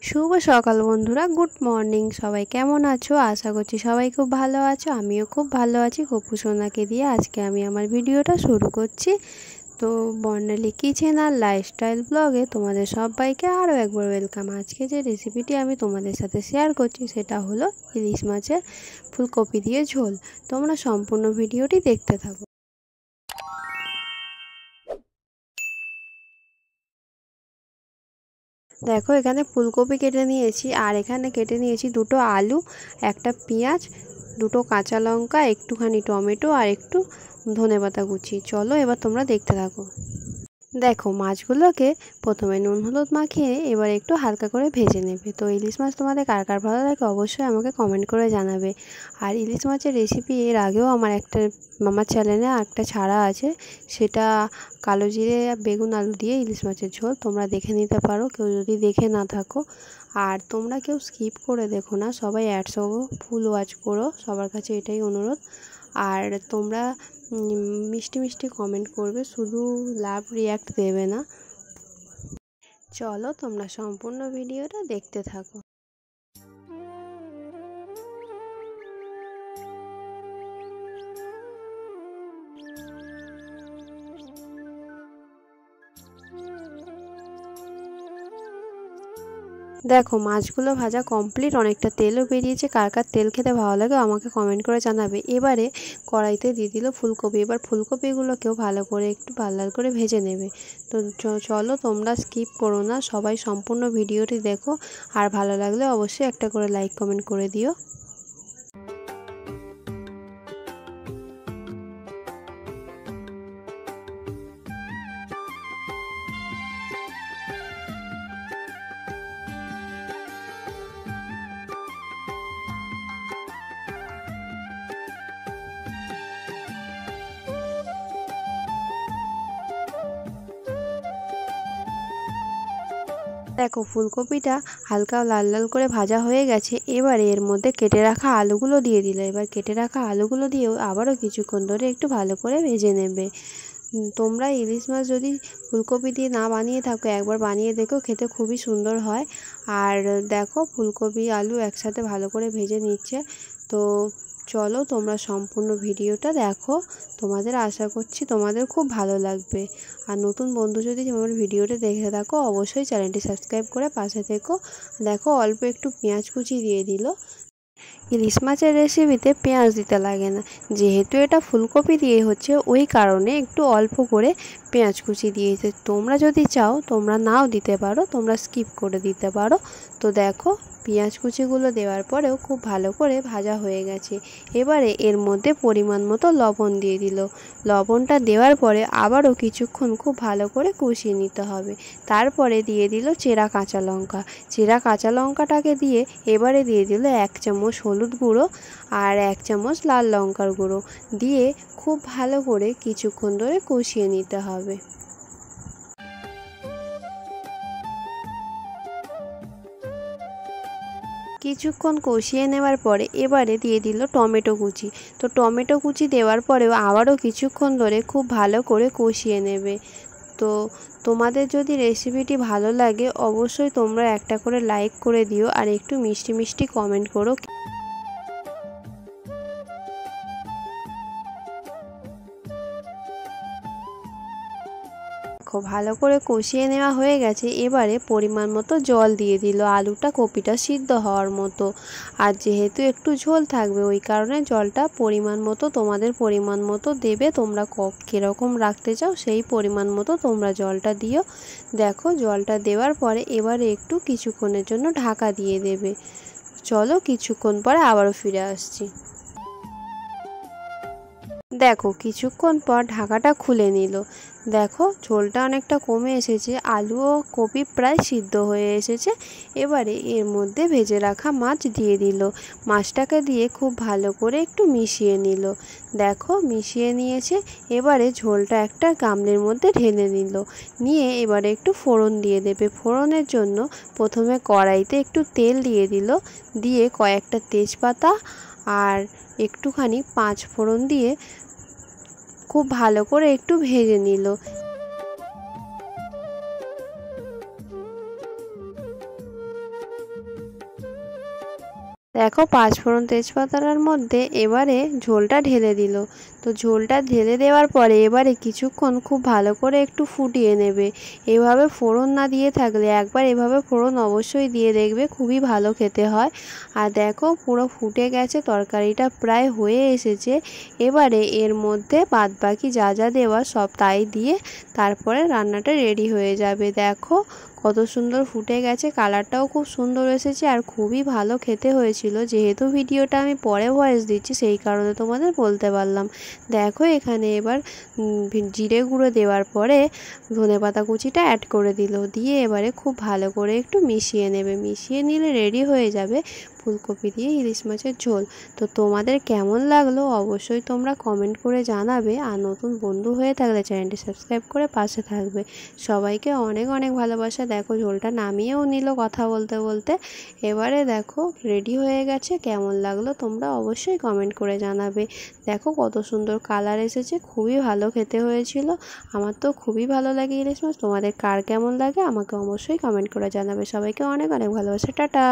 শুভ সকাল বন্ধুরা, good morning. সবাই কেমন আছো? আশা করছি সবাই খুব ভালো আছো। আমিও খুব ভালো আছি। গপু সোনাকে দিয়ে আজকে আমি আমার ভিডিওটা শুরু করছি। তো বর্ণালী কিচেন আর লাইফস্টাইল ব্লগে তোমাদের সবাইকে আরও একবার ওয়েলকাম। আজকে যে রেসিপিটি আমি তোমাদের সাথে শেয়ার করছি সেটা হলো ইলিশ মাছের ফুলকপি দিয়ে ঝোল। তোমরা সম্পূর্ণ ভিডিওটি দেখতে থাকো। দেখো, এখানে ফুলকপি কেটে নিয়েছি আর এখানে কেটে নিয়েছি দুটো আলু, একটা পেঁয়াজ, দুটো কাঁচা লঙ্কা, একটুখানি টমেটো আর একটু ধনেপাতা কুচি। চলো এবার তোমরা দেখতে থাকো। দেখো, মাছগুলোকে প্রথমে নুন হলুদ মাখিয়ে এবার একটু হালকা করে ভেজে নেবে। তো ইলিশ মাছ তোমাদের কার কার ভালো লাগে অবশ্যই আমাকে কমেন্ট করে জানাবে। আর ইলিশ মাছের রেসিপি এর আগেও আমার চ্যানেলে একটা ছাড়া আছে, সেটা কালো জিরে বেগুন আলু দিয়ে ইলিশ মাছের ঝোল, তোমরা দেখে নিতে পারো কেউ যদি দেখে না থাকো। আর তোমরা কেউ স্কিপ করে দেখো না, সবাই অ্যাডসহ ফুল ওয়াচ করো, সবার কাছে এটাই অনুরোধ। আর তোমরা মিষ্টি মিষ্টি কমেন্ট করবে, শুধু লাভ রিয়াক্ট দেবে না। চলো তোমরা সম্পূর্ণ ভিডিওটা দেখতে থাকো। দেখো, মাছগুলো ভাজা কমপ্লিট, অনেকটা তেলও বেরিয়েছে। কার কার তেল খেতে ভালো লাগে আমাকে কমেন্ট করে জানাবে। এবারে কড়াইতে দিয়ে দিল ফুলকপি। এবার ফুলকপিগুলোকেও ভালো করে একটু লাল লাল করে ভেজে নেবে। তো চলো তোমরা স্কিপ করো না, সবাই সম্পূর্ণ ভিডিওটি দেখো। আর ভালো লাগলে অবশ্যই একটা করে লাইক কমেন্ট করে দিও। দেখো, ফুলকপিটা হালকা লাল লাল করে ভাজা হয়ে গেছে। এবারে এর মধ্যে কেটে রাখা আলুগুলো দিয়ে দিল। এবার কেটে রাখা আলুগুলো দিয়েও আবারও কিছুক্ষণ ধরে একটু ভালো করে ভেজে নেবে। তোমরা ইলিশ মাছ যদি ফুলকপি দিয়ে না বানিয়ে থাকো, একবার বানিয়ে দেখো, খেতে খুবই সুন্দর হয়। আর দেখো, ফুলকপি আলু একসাথে ভালো করে ভেজে নিচ্ছে। তো চলো তোমরা সম্পূর্ণ ভিডিওটা দেখো, তোমাদের আশা করছি তোমাদের খুব ভালো লাগবে। আর নতুন বন্ধু যদি আমার ভিডিওটা দেখে থাকো অবশ্যই চ্যানেলটি সাবস্ক্রাইব করে পাশে থেকো। দেখো, অল্প একটু পেঁয়াজ কুচি দিয়ে দিল। ইলিশ মাছের রেসিপিতে পেঁয়াজ দিতে লাগে না, যেহেতু এটা ফুলকপি দিয়ে হচ্ছে, ওই কারণে একটু অল্প করে পেঁয়াজ কুচি দিয়েছে। তোমরা যদি চাও তোমরা নাও দিতে পারো, তোমরা স্কিপ করে দিতে পারো। তো দেখো, পেঁয়াজ কুচিগুলো দেওয়ার পরেও খুব ভালো করে ভাজা হয়ে গেছে। এবারে এর মধ্যে পরিমাণ মতো লবণ দিয়ে দিল। লবণটা দেওয়ার পরে আবারও কিছুক্ষণ খুব ভালো করে কষিয়ে নিতে হবে। তারপরে দিয়ে দিল চেরা কাঁচা লঙ্কা। চেরা কাঁচা লঙ্কাটাকে দিয়ে এবারে দিয়ে দিল 1 চামচ হলুদ গুঁড়ো আর 1 চামচ লাল লঙ্কার গুঁড়ো দিয়ে খুব ভালো করে কিছুক্ষণ ধরে কষিয়ে নিতে হবে। কিছুক্ষণ কষিয়ে নেওয়ার পরে এবারে দিয়ে দিল টমেটো কুচি। তো টমেটো কুচি দেওয়ার পরেও আবারও কিছুক্ষণ ধরে খুব ভালো করে কষিয়ে নেবে। তো তোমাদের যদি রেসিপিটি ভালো লাগে অবশ্যই তোমরা একটা করে লাইক করে দিও আর একটু মিষ্টি মিষ্টি কমেন্ট করো। ভালো করে কষিয়ে নেওয়া হয়ে গেছে। এবারে পরিমাণ মতো জল দিয়ে দিল আলুটা কপিটা সিদ্ধ হওয়ার মতো। আর যেহেতু একটু ঝোল থাকবে ওই কারণে জলটা পরিমাণ মতো তোমাদের পরিমাণ মতো দেবে। তোমরা কীরকম রাখতে চাও সেই পরিমাণ মতো তোমরা জলটা দিও। দেখো, জলটা দেওয়ার পরে এবারে একটু কিছুক্ষণের জন্য ঢাকা দিয়ে দেবে। চলো কিছুক্ষণ পরে আবারও ফিরে আসছি। দেখো, কিছুক্ষণ পর ঢাকাটা খুলে নিল। দেখো, ঝোলটা অনেকটা কমে এসেছে, আলু ও কপি প্রায় সিদ্ধ হয়ে এসেছে। এবারে এর মধ্যে ভেজে রাখা মাছ দিয়ে দিল। মাছটাকে দিয়ে খুব ভালো করে একটু মিশিয়ে নিল। দেখো, মিশিয়ে নিয়েছে। এবারে ঝোলটা একটা গামলির মধ্যে ঢেলে নিল। নিয়ে এবারে একটু ফোড়ন দিয়ে দেবে। ফোড়নের জন্য প্রথমে কড়াইতে একটু তেল দিয়ে দিল, দিয়ে কয়েকটা তেজপাতা আর একটুখানি 5 ফোড়ন দিয়ে খুব ভালো করে একটু ভেজে নিল। দেখো 5 ফোড়ন তেজপাতার মধ্যে এবারে ঝোলটা ঢেলে দিল। তো ঝোলটা ঢেলে দেওয়ার পরে এবারে কিছুক্ষণ খুব ভালো করে একটু ফুটিয়ে নেবে। এভাবে ফোড়ন না দিয়ে থাকলে একবার এভাবে ফোড়ন অবশ্যই দিয়ে দেখবে, খুবই ভালো খেতে হয়। আর দেখো পুরো ফুটে গেছে, তরকারিটা প্রায় হয়ে এসেছে। এবারে এর মধ্যে বাদবাকি যা যা দেওয়া সব তাই দিয়ে তারপরে রান্নাটা রেডি হয়ে যাবে। দেখো কত সুন্দর ফুটে গেছে, কালারটাও খুব সুন্দর এসেছে আর খুবই ভালো খেতে হয়েছিল। যেহেতু ভিডিওটা আমি পরে ভয়েস দিচ্ছি সেই কারণে তোমাদের বলতে পারলাম। দেখো এখানে এবার জিরে গুঁড়ো দেওয়ার পরে ধনেপাতা কুচিটা অ্যাড করে দিল, দিয়ে এবারে খুব ভালো করে একটু মিশিয়ে নেবে। মিশিয়ে নিলে রেডি হয়ে যাবে ফুলকপি দিয়ে ইলিশ মাছের ঝোল। তো তোমাদের কেমন লাগলো অবশ্যই তোমরা কমেন্ট করে জানাবে। আর নতুন বন্ধু হয়ে থাকলে চ্যানেলটি সাবস্ক্রাইব করে পাশে থাকবে। সবাইকে অনেক অনেক ভালোবাসা। দেখো ঝোলটা নামিয়েও নিল কথা বলতে বলতে। এবারে দেখো রেডি হয়ে গেছে, কেমন লাগলো তোমরা অবশ্যই কমেন্ট করে জানাবে। দেখো কত সুন্দর কালার এসেছে, খুবই ভালো খেতে হয়েছিল। আমার তো খুবই ভালো লাগে ইলিশ মাছ। তোমাদের কার কেমন লাগে আমাকে অবশ্যই কমেন্ট করে জানাবে। সবাইকে অনেক অনেক ভালোবাসা। টাটা।